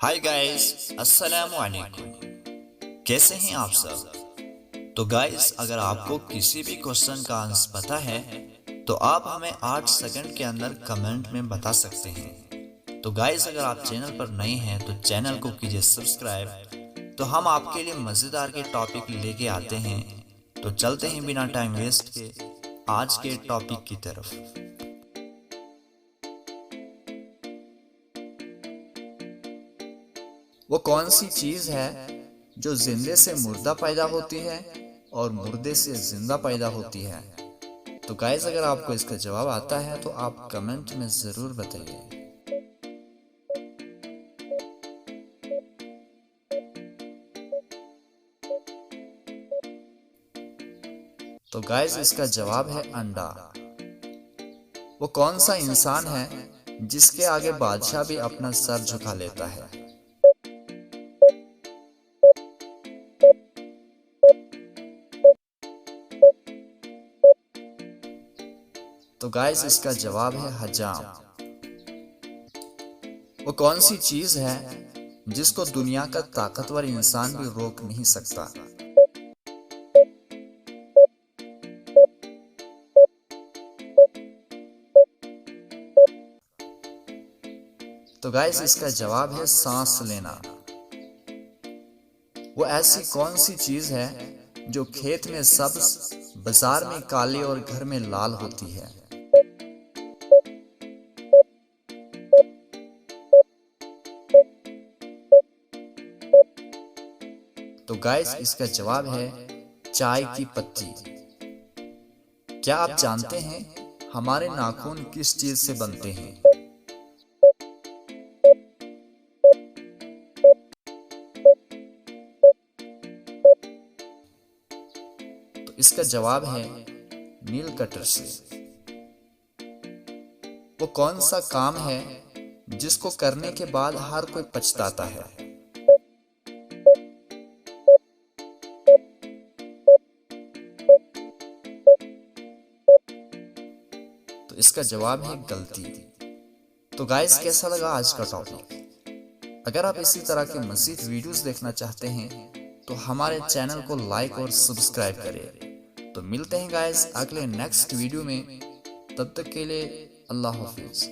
Hi guys, अस्सलामु अलैकुम। कैसे हैं आप सब? तो गाइस, अगर आपको किसी भी क्वेश्चन का आंसर पता है तो आप हमें 8 सेकंड के अंदर कमेंट में बता सकते हैं। तो गाइस, अगर आप चैनल पर नए हैं तो चैनल को कीजिए सब्सक्राइब। तो हम आपके लिए मज़ेदार के टॉपिक लेके आते हैं। तो चलते हैं बिना टाइम वेस्ट के आज के टॉपिक की तरफ। वो कौन सी चीज है जो जिंदे से मुर्दा पैदा होती है और मुर्दे से जिंदा पैदा होती है? तो गाइस, अगर आपको इसका जवाब आता है तो आप कमेंट में जरूर बताइए। तो गाइस, इसका जवाब है अंडा। वो कौन सा इंसान है जिसके आगे बादशाह भी अपना सर झुका लेता है? तो गाइस, इसका जवाब है हजाम। वो कौन सी चीज है जिसको दुनिया का ताकतवर इंसान भी रोक नहीं सकता? तो गाइस, इसका जवाब है सांस लेना। वो ऐसी कौन सी चीज है जो खेत में सब्ज, बाजार में काली और घर में लाल होती है? तो गाइस, इसका जवाब है चाय की पत्ती। क्या आप जानते हैं हमारे नाखून किस चीज से बनते हैं? तो इसका जवाब है नील कटर से। वो कौन सा काम है जिसको करने के बाद हर कोई पछताता है? तो इसका जवाब है गलती। तो गाइस, कैसा लगा आज का टॉपिक? अगर आप इसी तरह के मज़ीद वीडियोस देखना चाहते हैं तो हमारे चैनल को लाइक और सब्सक्राइब करें। तो मिलते हैं गाइस अगले नेक्स्ट वीडियो में। तब तक के लिए अल्लाह हाफिज।